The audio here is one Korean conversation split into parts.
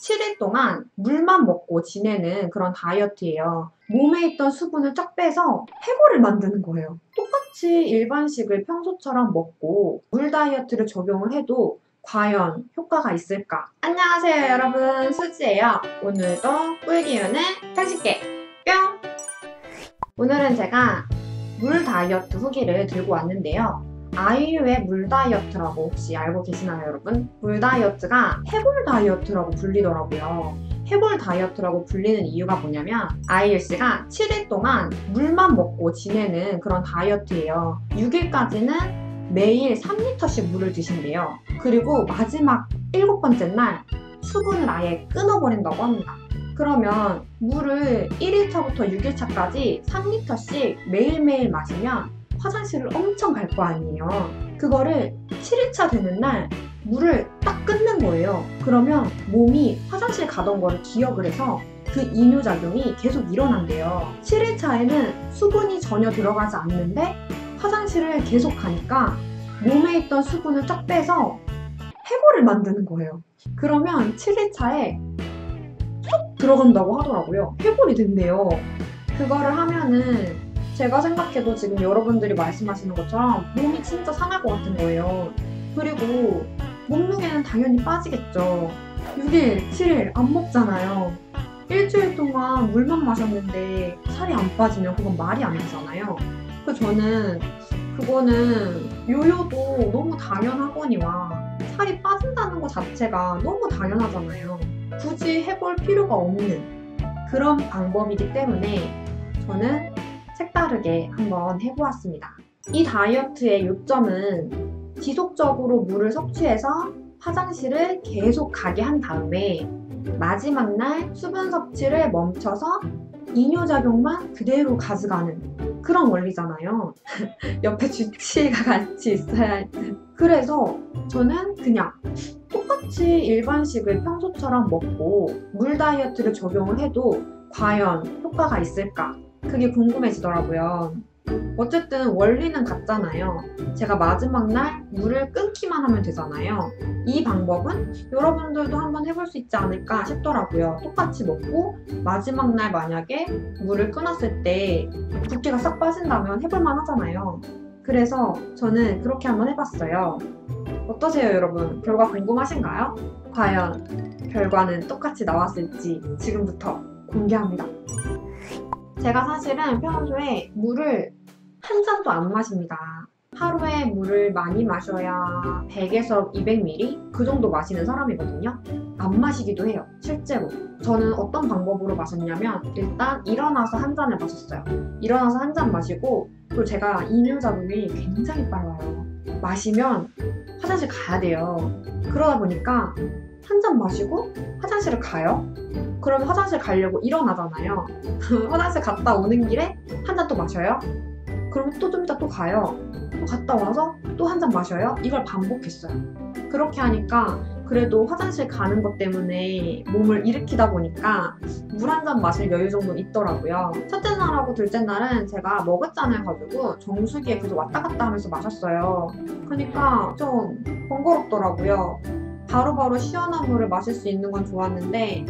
7일 동안 물만 먹고 지내는 그런 다이어트예요. 몸에 있던 수분을 쫙 빼서 해골을 만드는 거예요. 똑같이 일반식을 평소처럼 먹고 물 다이어트를 적용을 해도 과연 효과가 있을까? 안녕하세요 여러분, 수지예요. 오늘도 꿀기운을 상식게 뿅! 오늘은 제가 물 다이어트 후기를 들고 왔는데요. 아이유의 물 다이어트라고 혹시 알고 계시나요, 여러분? 물 다이어트가 해골 다이어트라고 불리더라고요. 해골 다이어트라고 불리는 이유가 뭐냐면 아이유 씨가 7일 동안 물만 먹고 지내는 그런 다이어트예요. 6일까지는 매일 3리터씩 물을 드신대요. 그리고 마지막 7번째 날 수분을 아예 끊어버린다고 합니다. 그러면 물을 1일차부터 6일차까지 3리터씩 매일매일 마시면 화장실을 엄청 갈 거 아니에요. 그거를 7일차 되는 날 물을 딱 끊는 거예요. 그러면 몸이 화장실 가던 거를 기억을 해서 그 이뇨작용이 계속 일어난대요. 7일차에는 수분이 전혀 들어가지 않는데 화장실을 계속 가니까 몸에 있던 수분을 쫙 빼서 해골을 만드는 거예요. 그러면 7일차에 쏙 들어간다고 하더라고요. 해골이 된대요. 그거를 하면은 제가 생각해도 지금 여러분들이 말씀하시는 것처럼 몸이 진짜 상할 것 같은 거예요. 그리고 몸무게는 당연히 빠지겠죠. 6일, 7일 안 먹잖아요. 일주일 동안 물만 마셨는데 살이 안 빠지면 그건 말이 안 되잖아요. 그래서 저는 그거는 요요도 너무 당연하거니와 살이 빠진다는 것 자체가 너무 당연하잖아요. 굳이 해볼 필요가 없는 그런 방법이기 때문에 저는 색다르게 한번 해보았습니다. 이 다이어트의 요점은 지속적으로 물을 섭취해서 화장실을 계속 가게 한 다음에 마지막 날 수분 섭취를 멈춰서 이뇨작용만 그대로 가져가는 그런 원리잖아요. 옆에 주치의가 같이 있어야 할 듯. 그래서 저는 그냥 똑같이 일반식을 평소처럼 먹고 물 다이어트를 적용을 해도 과연 효과가 있을까? 그게 궁금해지더라고요. 어쨌든 원리는 같잖아요. 제가 마지막 날 물을 끊기만 하면 되잖아요. 이 방법은 여러분들도 한번 해볼 수 있지 않을까 싶더라고요. 똑같이 먹고 마지막 날 만약에 물을 끊었을 때 붓기가 싹 빠진다면 해볼만 하잖아요. 그래서 저는 그렇게 한번 해봤어요. 어떠세요, 여러분? 결과 궁금하신가요? 과연 결과는 똑같이 나왔을지 지금부터 공개합니다. 제가 사실은 평소에 물을 한 잔도 안 마십니다. 하루에 물을 많이 마셔야 100에서 200ml? 그 정도 마시는 사람이거든요. 안 마시기도 해요, 실제로. 저는 어떤 방법으로 마셨냐면 일단 일어나서 한 잔을 마셨어요. 일어나서 한 잔 마시고 그리고 제가 이뇨작용이 굉장히 빨라요. 마시면 화장실 가야 돼요. 그러다 보니까 한 잔 마시고 화장실을 가요. 그러면 화장실 가려고 일어나잖아요. 화장실 갔다 오는 길에 한 잔 또 마셔요. 그러면 또 좀 이따 또 가요. 또 갔다 와서 또 한 잔 마셔요. 이걸 반복했어요. 그렇게 하니까 그래도 화장실 가는 것 때문에 몸을 일으키다 보니까 물 한 잔 마실 여유 정도는 있더라고요. 첫째 날하고 둘째 날은 제가 머그잔을 가지고 정수기에 계속 왔다 갔다 하면서 마셨어요. 그러니까 좀 번거롭더라고요. 바로바로 시원한 물을 마실 수 있는 건 좋았는데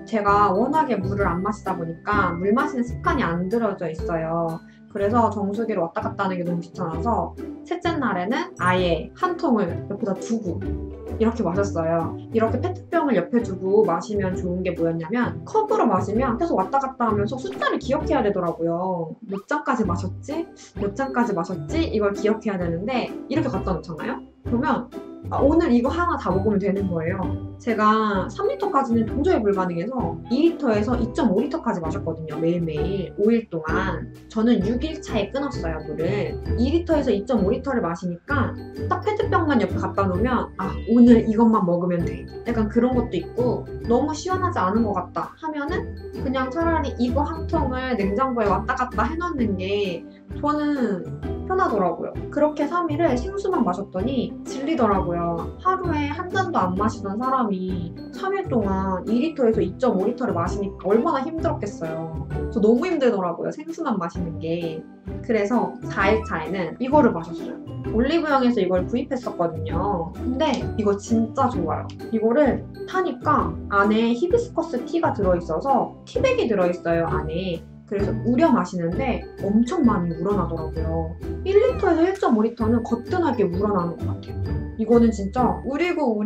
제가 워낙에 물을 안 마시다 보니까 물 마시는 습관이 안 들어져 있어요. 그래서 정수기를 왔다 갔다 하는 게 너무 귀찮아서 셋째 날에는 아예 한 통을 옆에다 두고 이렇게 마셨어요. 이렇게 페트병을 옆에 두고 마시면 좋은 게 뭐였냐면 컵으로 마시면 계속 왔다 갔다 하면서 숫자를 기억해야 되더라고요. 몇 잔까지 마셨지? 몇 잔까지 마셨지? 이걸 기억해야 되는데 이렇게 갖다 놓잖아요? 그러면 오늘 이거 하나 다 먹으면 되는 거예요. 제가 3리터까지는 도저히 불가능해서 2리터에서 2.5리터까지 마셨거든요. 매일매일 5일 동안. 저는 6일차에 끊었어요, 물을. 2리터에서 2.5리터를 마시니까 딱 페트병만 옆에 갖다 놓으면 오늘 이것만 먹으면 돼. 약간 그런 것도 있고 너무 시원하지 않은 것 같다 하면은 그냥 차라리 이거 한 통을 냉장고에 왔다 갔다 해놓는 게 저는 편하더라고요. 그렇게 3일을 생수만 마셨더니 질리더라고요. 하루에 한 잔도 안 마시던 사람이 3일 동안 2리터에서 2.5리터를 마시니까 얼마나 힘들었겠어요. 저 너무 힘들더라고요. 생수만 마시는 게. 그래서 4일 차에는 이거를 마셨어요. 올리브영에서 이걸 구입했었거든요. 근데 이거 진짜 좋아요. 이거를 타니까 안에 히비스커스 티가 들어있어서 티백이 들어있어요, 안에. 그래서 우려 마시는데 엄청 많이 우러나더라고요. 1리터에서 1.5리터는 거뜬하게 우러나는 것 같아요. 이거는 진짜 우리고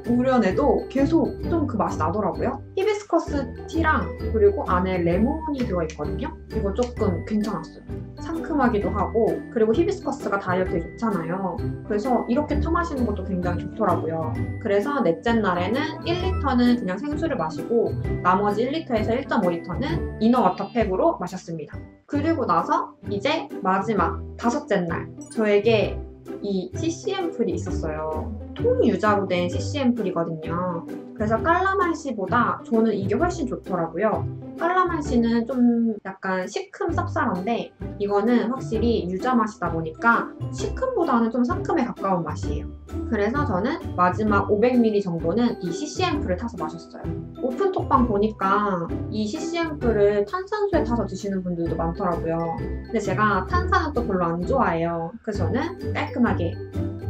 우려내도 계속 좀 그 맛이 나더라고요. 히비스커스 티랑 그리고 안에 레몬이 들어있거든요. 이거 조금 괜찮았어요. 상큼하기도 하고 그리고 히비스커스가 다이어트에 좋잖아요. 그래서 이렇게 타 마시는 것도 굉장히 좋더라고요. 그래서 넷째 날에는 1리터는 그냥 생수를 마시고 나머지 1리터에서 1.5리터는 이너워터팩으로 마셨습니다. 그리고 나서 이제 마지막 5째 날 저에게 이 CCM 풀이 있었어요. 통유자로 된 CCM 풀이거든요. 그래서 깔라만시보다 저는 이게 훨씬 좋더라고요. 깔라만시는 좀 약간 시큼 쌉쌀한데 이거는 확실히 유자 맛이다 보니까 시큼보다는 좀 상큼에 가까운 맛이에요. 그래서 저는 마지막 500ml 정도는 이 CCM 풀을 타서 마셨어요. 오픈톡방 보니까 이 CCM 풀을 탄산수에 타서 드시는 분들도 많더라고요. 근데 제가 탄산은 또 별로 안 좋아해요. 그래서 저는 깔끔하게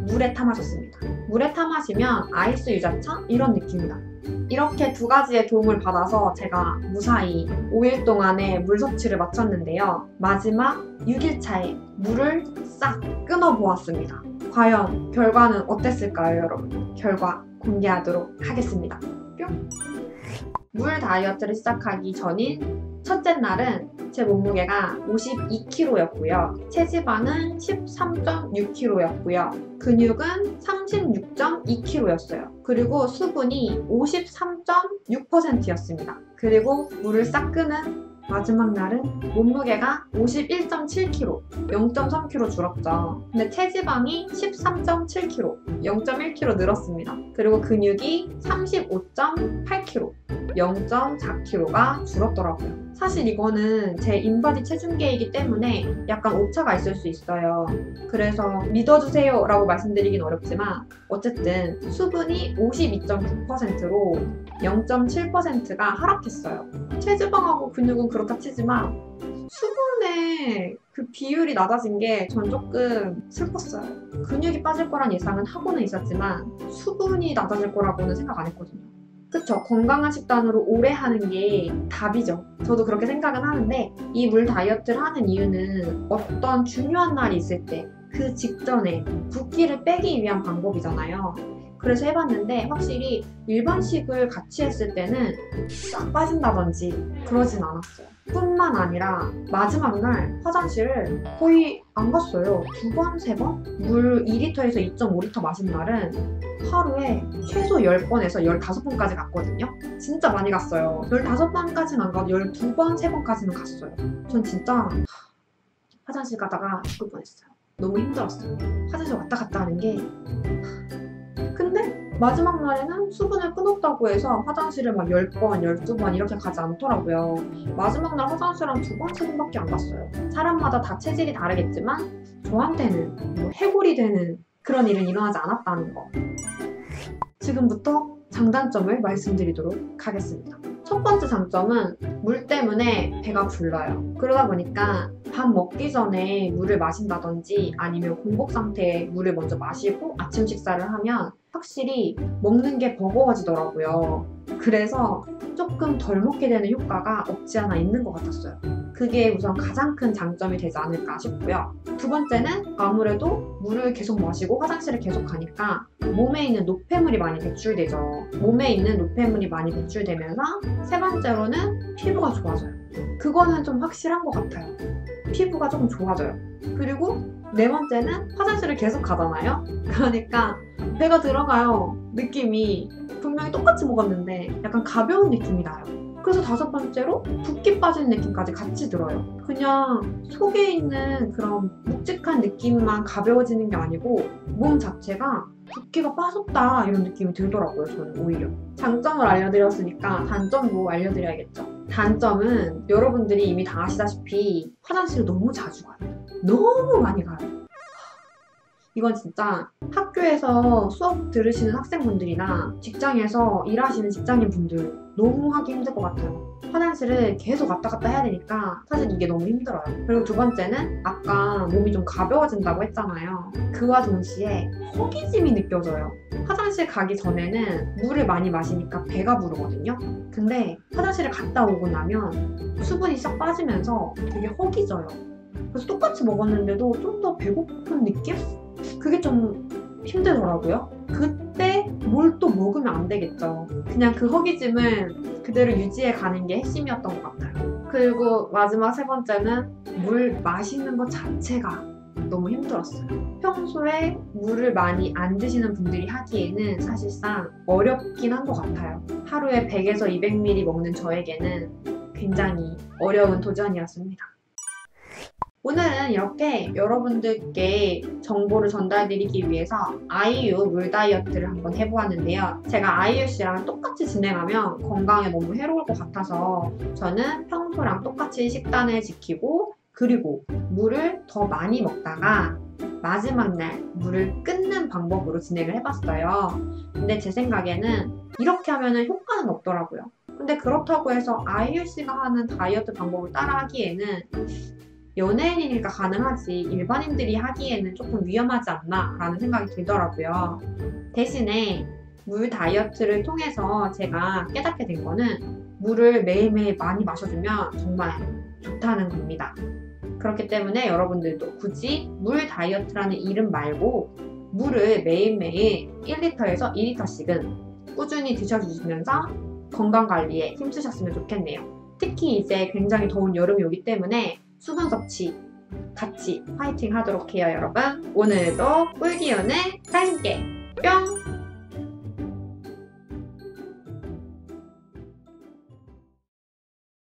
물에 타 마셨습니다. 물에 타 마시면 아이스 유자차? 이런 느낌이다. 이렇게 2가지의 도움을 받아서 제가 무사히 5일 동안의 물 섭취를 마쳤는데요. 마지막 6일차에 물을 싹 끊어보았습니다. 과연 결과는 어땠을까요, 여러분? 결과 공개하도록 하겠습니다. 뿅! 물 다이어트를 시작하기 전인 첫째 날은 제 몸무게가 52kg였고요. 체지방은 13.6kg였고요. 근육은 36.2kg였어요. 그리고 수분이 53.6%였습니다. 그리고 물을 싹 끄는 마지막 날은 몸무게가 51.7kg, 0.3kg 줄었죠. 근데 체지방이 13.7kg, 0.1kg 늘었습니다. 그리고 근육이 35.8kg, 0.4kg가 줄었더라고요. 사실 이거는 제 인바디 체중계이기 때문에 약간 오차가 있을 수 있어요. 그래서 믿어주세요 라고 말씀드리긴 어렵지만 어쨌든 수분이 52.9%로 0.7%가 하락했어요. 체지방하고 근육은 그렇다 치지만 수분의 그 비율이 낮아진 게 전 조금 슬펐어요. 근육이 빠질 거란 예상은 하고는 있었지만 수분이 낮아질 거라고는 생각 안 했거든요. 그쵸? 건강한 식단으로 오래 하는 게 답이죠. 저도 그렇게 생각은 하는데 이 물 다이어트를 하는 이유는 어떤 중요한 날이 있을 때 그 직전에 붓기를 빼기 위한 방법이잖아요. 그래서 해봤는데 확실히 일반식을 같이 했을 때는 싹 빠진다든지 그러진 않았어요. 뿐만 아니라 마지막 날 화장실을 거의 안 갔어요. 2번, 3번? 물 2리터에서 2.5리터 마신 날은 하루에 최소 10번에서 15번까지 갔거든요. 진짜 많이 갔어요. 15번까지는 안 가도 12번, 3번까지는 갔어요. 전 진짜 화장실 가다가 죽을 뻔했어요. 너무 힘들었어요. 화장실 왔다 갔다 하는 게. 근데 마지막 날에는 수분을 끊었다고 해서 화장실을 막 10번, 12번 이렇게 가지 않더라고요. 마지막 날 화장실 한 2번, 3번밖에 안 갔어요. 사람마다 다 체질이 다르겠지만 저한테는 뭐 해골이 되는 그런 일은 일어나지 않았다는 거. 지금부터 장단점을 말씀드리도록 하겠습니다. 첫 번째 장점은 물 때문에 배가 불러요. 그러다 보니까 밥 먹기 전에 물을 마신다든지 아니면 공복 상태에 물을 먼저 마시고 아침 식사를 하면 확실히 먹는 게 버거워지더라고요. 그래서 조금 덜 먹게 되는 효과가 없지 않아 있는 것 같았어요. 그게 우선 가장 큰 장점이 되지 않을까 싶고요. 두 번째는 아무래도 물을 계속 마시고 화장실을 계속 가니까 몸에 있는 노폐물이 많이 배출되죠. 몸에 있는 노폐물이 많이 배출되면서 세 번째로는 피부가 좋아져요. 그거는 좀 확실한 것 같아요. 피부가 조금 좋아져요. 그리고 네 번째는 화장실을 계속 가잖아요. 그러니까 배가 들어가요. 느낌이 분명히 똑같이 먹었는데 약간 가벼운 느낌이 나요. 그래서 다섯 번째로 붓기 빠지는 느낌까지 같이 들어요. 그냥 속에 있는 그런 묵직한 느낌만 가벼워지는 게 아니고 몸 자체가 붓기가 빠졌다 이런 느낌이 들더라고요. 저는 오히려. 장점을 알려드렸으니까 단점도 알려드려야겠죠. 단점은 여러분들이 이미 다 아시다시피 화장실을 너무 자주 가요. 너무 많이 가요. 이건 진짜 학교에서 수업 들으시는 학생분들이나 직장에서 일하시는 직장인분들 너무 하기 힘들 것 같아요. 화장실을 계속 왔다 갔다 해야 되니까 사실 이게 너무 힘들어요. 그리고 두 번째는 아까 몸이 좀 가벼워진다고 했잖아요. 그와 동시에 허기짐이 느껴져요. 화장실 가기 전에는 물을 많이 마시니까 배가 부르거든요. 근데 화장실을 갔다 오고 나면 수분이 싹 빠지면서 되게 허기져요. 그래서 똑같이 먹었는데도 좀 더 배고픈 느낌? 그게 좀 힘들더라고요. 그때 뭘 또 먹으면 안 되겠죠. 그냥 그 허기짐을 그대로 유지해 가는 게 핵심이었던 것 같아요. 그리고 마지막 세 번째는 물 마시는 것 자체가 너무 힘들었어요. 평소에 물을 많이 안 드시는 분들이 하기에는 사실상 어렵긴 한 것 같아요. 하루에 100에서 200ml 먹는 저에게는 굉장히 어려운 도전이었습니다. 오늘은 이렇게 여러분들께 정보를 전달드리기 위해서 아이유 물 다이어트를 한번 해보았는데요. 제가 아이유 씨랑 똑같이 진행하면 건강에 너무 해로울 것 같아서 저는 평소랑 똑같이 식단을 지키고 그리고 물을 더 많이 먹다가 마지막 날 물을 끊는 방법으로 진행을 해봤어요. 근데 제 생각에는 이렇게 하면 효과는 없더라고요. 근데 그렇다고 해서 아이유 씨가 하는 다이어트 방법을 따라하기에는 연예인이니까 가능하지 일반인들이 하기에는 조금 위험하지 않나 라는 생각이 들더라고요. 대신에 물 다이어트를 통해서 제가 깨닫게 된 거는 물을 매일매일 많이 마셔주면 정말 좋다는 겁니다. 그렇기 때문에 여러분들도 굳이 물 다이어트라는 이름 말고 물을 매일매일 1리터에서 2리터씩은 꾸준히 드셔주시면서 건강관리에 힘쓰셨으면 좋겠네요. 특히 이제 굉장히 더운 여름이 오기 때문에 수분 섭취 같이 파이팅 하도록 해요, 여러분. 오늘도 꿀기운을 함께 뿅!